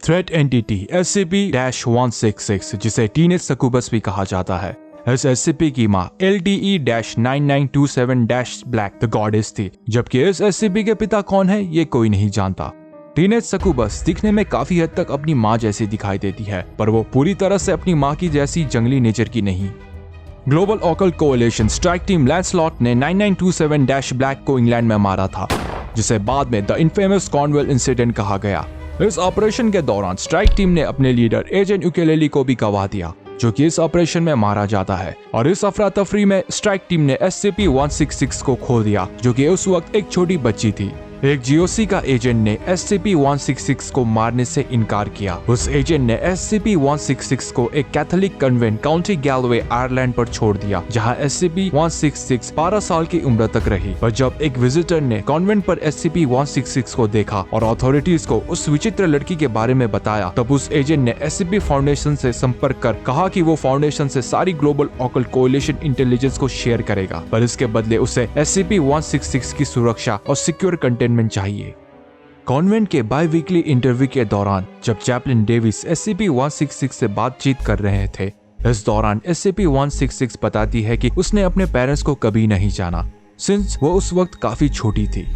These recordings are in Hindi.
थ्रेट एंटिटी SCP-166 जिसे टीनेज सकूबस भी कहा जाता है। इस SCP की मां LTE-9927-ब्लैक द गॉडेस थी, जबकि इस SCP के पिता कौन है ये कोई नहीं जानता। टीनेज सकूबस दिखने में काफी हद तक अपनी मां जैसी दिखाई देती है, पर वो पूरी तरह से अपनी मां की जैसी जंगली नेचर की नहीं। Global occult coalition strike team Lancelot ने 9927-ब्लैक को इंग्लैंड में मारा था, जिसे बाद में द इनफेमस कॉर्नवेल इंसिडेंट कहा गया। इस ऑपरेशन के दौरान स्ट्राइक टीम ने अपने लीडर एजेंट यूकेलेली को भी गवा दिया, जो कि इस ऑपरेशन में मारा जाता है। और इस अफरा तफरी में स्ट्राइक टीम ने SCP-166 को खो दिया, जो कि उस वक्त एक छोटी बच्ची थी। एक GOC का एजेंट ने SCP-166 को मारने से इनकार किया। उस एजेंट ने SCP-166 को एक कैथोलिक कन्वेंट काउंटी गैलवे आयरलैंड पर छोड़ दिया, जहां SCP-166 12 साल की उम्र तक रही। पर जब एक विजिटर ने कॉन्वेंट पर SCP-166 को देखा और अथॉरिटीज को उस विचित्र लड़की के बारे में बताया, तब उस एजेंट ने SCP फाउंडेशन से संपर्क कर कहा कि वो फाउंडेशन से सारी ग्लोबल ऑकल्ट कोएलिशन इंटेलिजेंस को शेयर करेगा, पर इसके बदले उसे SCP-166 की सुरक्षा और सिक्योर कंटेनमेंट चाहिए। कॉन्वेंट के बाई वीकली इंटरव्यू के दौरान जब चैपलिन डेविस SCP-166 से बातचीत कर रहे थे, इस दौरान SCP-166 बताती है कि उसने अपने पेरेंट्स को कभी नहीं जाना, सिंस वो उस वक्त काफी छोटी थी।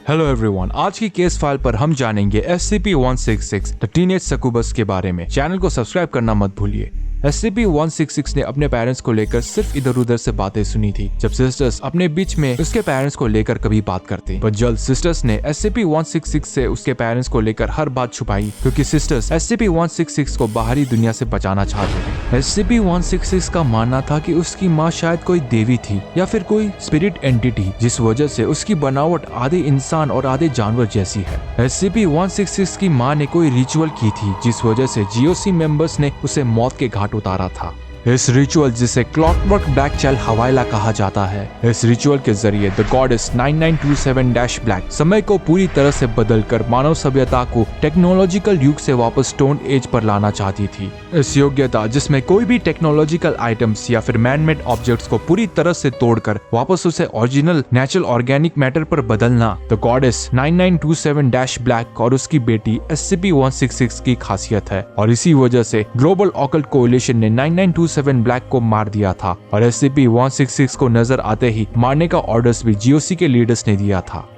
हेलो एवरीवन, आज की केस फाइल पर हम जानेंगे SCP-166 द टीनेज सकूबस के बारे में। चैनल को सब्सक्राइब करना मत भूलिए। SCP-166 ने अपने पेरेंट्स को लेकर सिर्फ इधर उधर से बातें सुनी थी, जब सिस्टर्स अपने बीच में उसके पेरेंट्स को लेकर कभी बात करते। पर जल्द सिस्टर्स ने SCP-166 से उसके पेरेंट्स को लेकर हर बात छुपाई, क्योंकि सिस्टर्स SCP-166 को बाहरी दुनिया से बचाना चाहते थे। SCP-166 का मानना था कि उसकी माँ शायद कोई देवी थी या फिर कोई स्पिरिट एंटिटी, जिस वजह से उसकी बनावट आधे इंसान और आधे जानवर जैसी है। SCP-166 की माँ ने कोई रिचुअल की थी, जिस वजह से GOC मेंबर्स ने उसे मौत के घाट उतारा था। इस रिचुअल, जिसे क्लॉकवर्क ब्लैक चाइल्ड हवाइला कहा जाता है, इस रिचुअल के जरिए द गॉडेस 9927-ब्लैक समय को पूरी तरह से बदलकर मानव सभ्यता को टेक्नोलॉजिकल युग से वापस स्टोन एज पर लाना चाहती थी। इस योग्यता, जिसमें कोई भी टेक्नोलॉजिकल आइटम्स या फिर मैनमेड ऑब्जेक्ट्स को पूरी तरह से तोड़कर वापस उसे ओरिजिनल नेचुरल ऑर्गेनिक मैटर पर बदलना, द गॉडेस 9927-ब्लैक और उसकी बेटी SCP-166 की खासियत है। और इसी वजह से ग्लोबल ऑकल्ट कोएलिशन ने 9927-ब्लैक को मार दिया था, और SCP-166 को नजर आते ही मारने का ऑर्डर्स भी GOC के लीडर्स ने दिया था।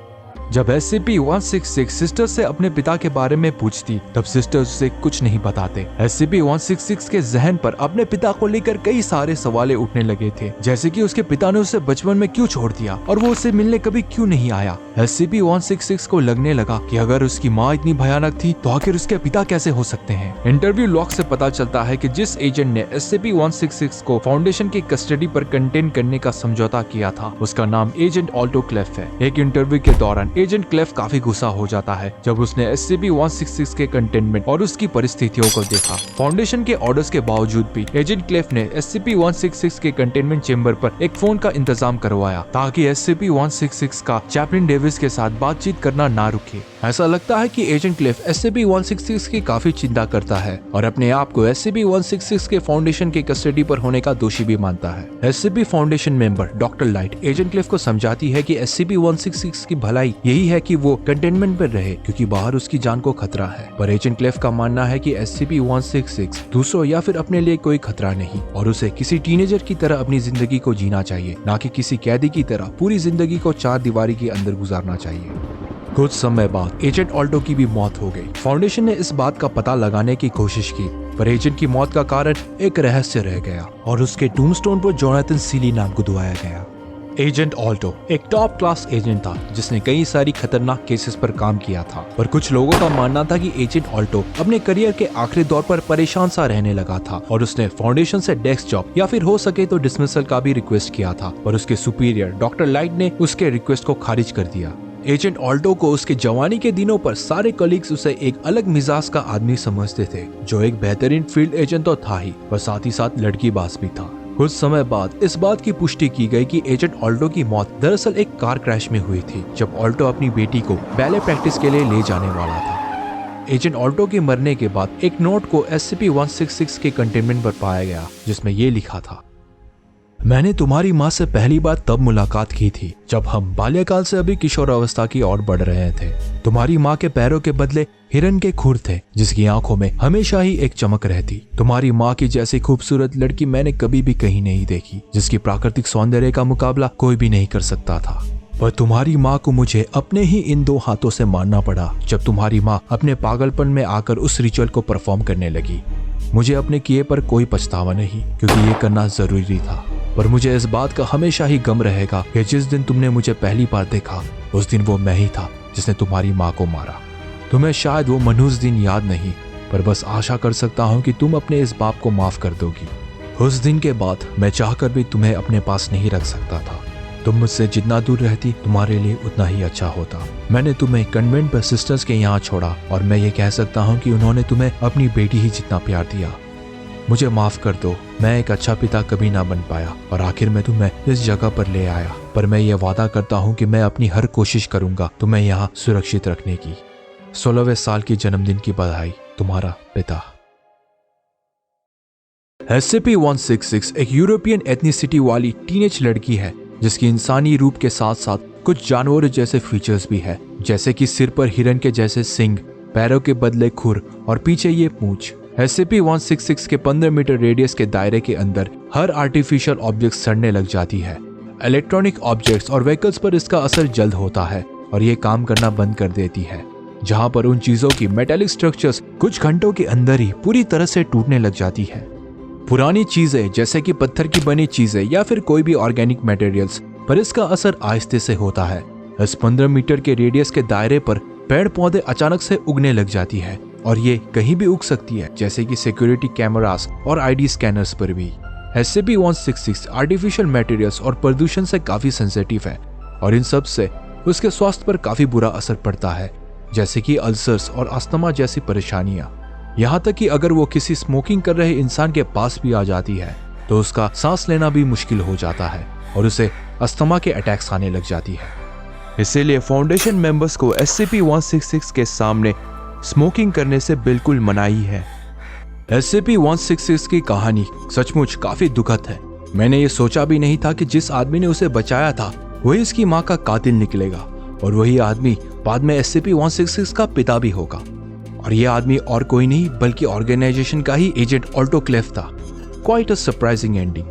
जब SCP-166 सिस्टर से अपने पिता के बारे में पूछती, तब सिस्टर्स उसे कुछ नहीं बताते। SCP-166 के जहन पर अपने पिता को लेकर कई सारे सवाल उठने लगे थे, जैसे कि उसके पिता ने उसे बचपन में क्यों छोड़ दिया और वो उसे मिलने कभी क्यों नहीं आया। SCP-166 को लगने लगा कि अगर उसकी माँ इतनी भयानक थी तो आखिर उसके पिता कैसे हो सकते हैं। इंटरव्यू लॉग से पता चलता है कि जिस एजेंट ने SCP-166 को फाउंडेशन की कस्टडी पर कंटेन करने का समझौता किया था, उसका नाम एजेंट ऑल्टो क्लेफ है। एक इंटरव्यू के दौरान एजेंट क्लेफ काफी गुस्सा हो जाता है जब उसने SCP-166 के कंटेनमेंट और उसकी परिस्थितियों को देखा। फाउंडेशन के ऑर्डर्स के बावजूद भी एजेंट क्लेफ ने SCP-166 के कंटेनमेंट चेंबर पर एक फोन का इंतजाम करवाया, ताकि SCP-166 का चैपलिन डेविस के साथ बातचीत करना ना रुके। ऐसा लगता है कि एजेंट क्लेफ SCP-166 की काफी चिंता करता है और अपने आप को SCP-166 के फाउंडेशन के कस्टडी पर होने का दोषी भी मानता है। SCP foundation member doctor light agent Clef को समझाती है कि SCP-166 की भलाई यही है कि वो कंटेनमेंट पर रहे, क्योंकि बाहर उसकी जान को खतरा है। पर एजेंट क्लेफ का मानना है कि SCP-166 दूसरों या फिर अपने लिए कोई खतरा नहीं, और उसे किसी टीनेजर की तरह अपनी जिंदगी को जीना चाहिए, ना कि किसी कैदी की तरह पूरी जिंदगी को चार दीवारी के अंदर गुजारना चाहिए। कुछ समय बाद एजेंट ऑल्टो की भी मौत हो गई। फाउंडेशन ने इस बात का पता लगाने की कोशिश की, पर एजेंट की मौत का कारण एक रहस्य रह गया और उसके टूमस्टोन पर जोनाथन सीली नाम को दुआया गया। एजेंट ऑल्टो एक टॉप क्लास एजेंट था, जिसने कई सारी खतरनाक केसेस पर काम किया था, पर कुछ लोगों का मानना था कि एजेंट ऑल्टो अपने करियर के आखिरी दौर पर परेशान सा रहने लगा था, और उसने फाउंडेशन से डेस्क जॉब या फिर हो सके तो डिसमिसल का भी रिक्वेस्ट किया था, पर उसके सुपीरियर डॉक्टर लाइट ने उसके रिक्वेस्ट को खारिज कर दिया। एजेंट ऑल्टो को उसके जवानी के दिनों पर सारे कलीग्स उसे एक अलग मिजाज का आदमी समझते थे, जो एक बेहतरीन फील्ड एजेंट तो था ही, पर साथ ही साथ लड़कीबाज भी था। कुछ समय बाद इस बात की पुष्टि की गई कि एजेंट ऑल्टो की मौत दरअसल एक कार क्रैश में हुई थी, जब ऑल्टो अपनी बेटी को बैले प्रैक्टिस के लिए ले जाने वाला था। एजेंट ऑल्टो के मरने के बाद एक नोट को SCP-166 के कंटेनमेंट पर पाया गया, जिसमें ये लिखा था, मैंने तुम्हारी माँ से पहली बार तब मुलाकात की थी जब हम बाल्यकाल से अभी किशोरावस्था की ओर बढ़ रहे थे। तुम्हारी माँ के पैरों के बदले हिरन के खुर थे, जिसकी आंखों में हमेशा ही एक चमक रहती। तुम्हारी माँ की जैसी खूबसूरत लड़की मैंने कभी भी कहीं नहीं देखी, जिसकी प्राकृतिक सौंदर्य का मुकाबला कोई भी नहीं कर सकता था। पर तुम्हारी माँ को मुझे अपने ही इन 2 हाथों से मारना पड़ा जब तुम्हारी माँ अपने पागलपन में आकर उस रिचुअल को परफॉर्म करने लगी। मुझे अपने किए पर कोई पछतावा नहीं, क्योंकि ये करना जरूरी था। पर मुझे इस बात का हमेशा ही गम रहेगा कि जिस दिन तुमने मुझे पहली बार देखा, उस दिन वो मैं ही था जिसने तुम्हारी माँ को मारा। तुम्हें शायद वो मनुष्य दिन याद नहीं, पर बस आशा कर सकता हूँ कि तुम अपने इस बाप को माफ कर दोगी। उस दिन के बाद मैं चाहकर भी तुम्हें अपने पास नहीं रख सकता था। तुम मुझसे जितना दूर रहती तुम्हारे लिए उतना ही अच्छा होता। मैंने तुम्हें कन्वेंट पर सिस्टर्स के यहाँ छोड़ा और मैं ये कह सकता हूँ कि उन्होंने तुम्हें अपनी बेटी ही जितना प्यार दिया। मुझे माफ कर दो, मैं एक अच्छा पिता कभी ना बन पाया और आखिर में तुम्हें इस जगह पर ले आया। पर मैं ये वादा करता हूँ कि मैं अपनी हर कोशिश करूंगा तुम्हें यहाँ सुरक्षित रखने की। 16वें साल की जन्मदिन की बधाई, तुम्हारा पिता। SCP-166 एक यूरोपियन एथनिसिटी वाली टीनेज लड़की है जिसकी इंसानी रूप के साथ साथ कुछ जानवरों जैसे फीचर्स भी है, जैसे कि सिर पर हिरन के जैसे सिंग, पैरों के बदले खुर और पीछे ये पूंछ। SCP-166 के 15 मीटर रेडियस के दायरे के अंदर हर आर्टिफिशियल ऑब्जेक्ट सड़ने लग जाती है। इलेक्ट्रॉनिक ऑब्जेक्ट्स और व्हीकल्स पर इसका असर जल्द होता है और ये काम करना बंद कर देती है, जहां पर उन चीजों की मेटेलिक स्ट्रक्चर्स कुछ घंटों के अंदर ही पूरी तरह से टूटने लग जाती है। पुरानी चीजें जैसे कि पत्थर की बनी चीजें या फिर कोई भी ऑर्गेनिक मटेरियल्स पर इसका असर आहिस्ते से होता है। इस 15 मीटर के रेडियस के दायरे पर पेड़ पौधे अचानक से उगने लग जाती है और ये कहीं भी उग सकती है, जैसे कि सिक्योरिटी कैमरास और आईडी स्कैनर्स पर भी। SCP-166 आर्टिफिशियल मटेरियल्स और प्रदूषण से काफी सेंसिटिव है और इन सब से उसके स्वास्थ्य पर काफी बुरा असर पड़ता है, जैसे कि अल्सर्स और अस्थमा जैसी परेशानियां। यहाँ तक कि अगर वो किसी स्मोकिंग कर रहे इंसान के पास भी आ जाती है तो उसका सांस लेना भी मुश्किल हो जाता है और उसे अस्थमा के अटैक्स आने लग जाती है। इसीलिए फाउंडेशन मेंबर्स को SCP-166 के सामने स्मोकिंग करने से बिल्कुल मनाही है। SCP-166 की कहानी सचमुच काफी दुखद है। मैंने ये सोचा भी नहीं था कि जिस आदमी ने उसे बचाया था वही इसकी माँ का कातिल निकलेगा और वही आदमी बाद में SCP-166 का पिता भी होगा। और ये आदमी और कोई नहीं बल्कि ऑर्गेनाइजेशन का ही एजेंट ऑल्टोक्लेव था। Quite a surprising ending.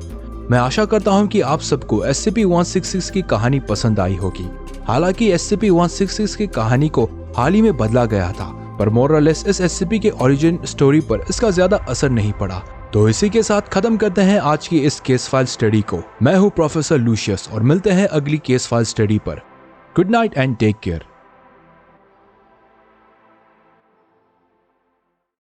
मैं आशा करता हूँ कि आप सबको SCP-166 की कहानी पसंद आई होगी। हालांकि SCP-166 की कहानी को हाल ही में बदला गया था, पर मोरलेस इस SCP के ओरिजिन स्टोरी पर इसका ज्यादा असर नहीं पड़ा। तो इसी के साथ खत्म करते हैं आज की इस केस फाइल स्टडी को। मैं हूँ प्रोफेसर लूशियस और मिलते हैं अगली केस फाइल स्टडी पर। Good night and take care.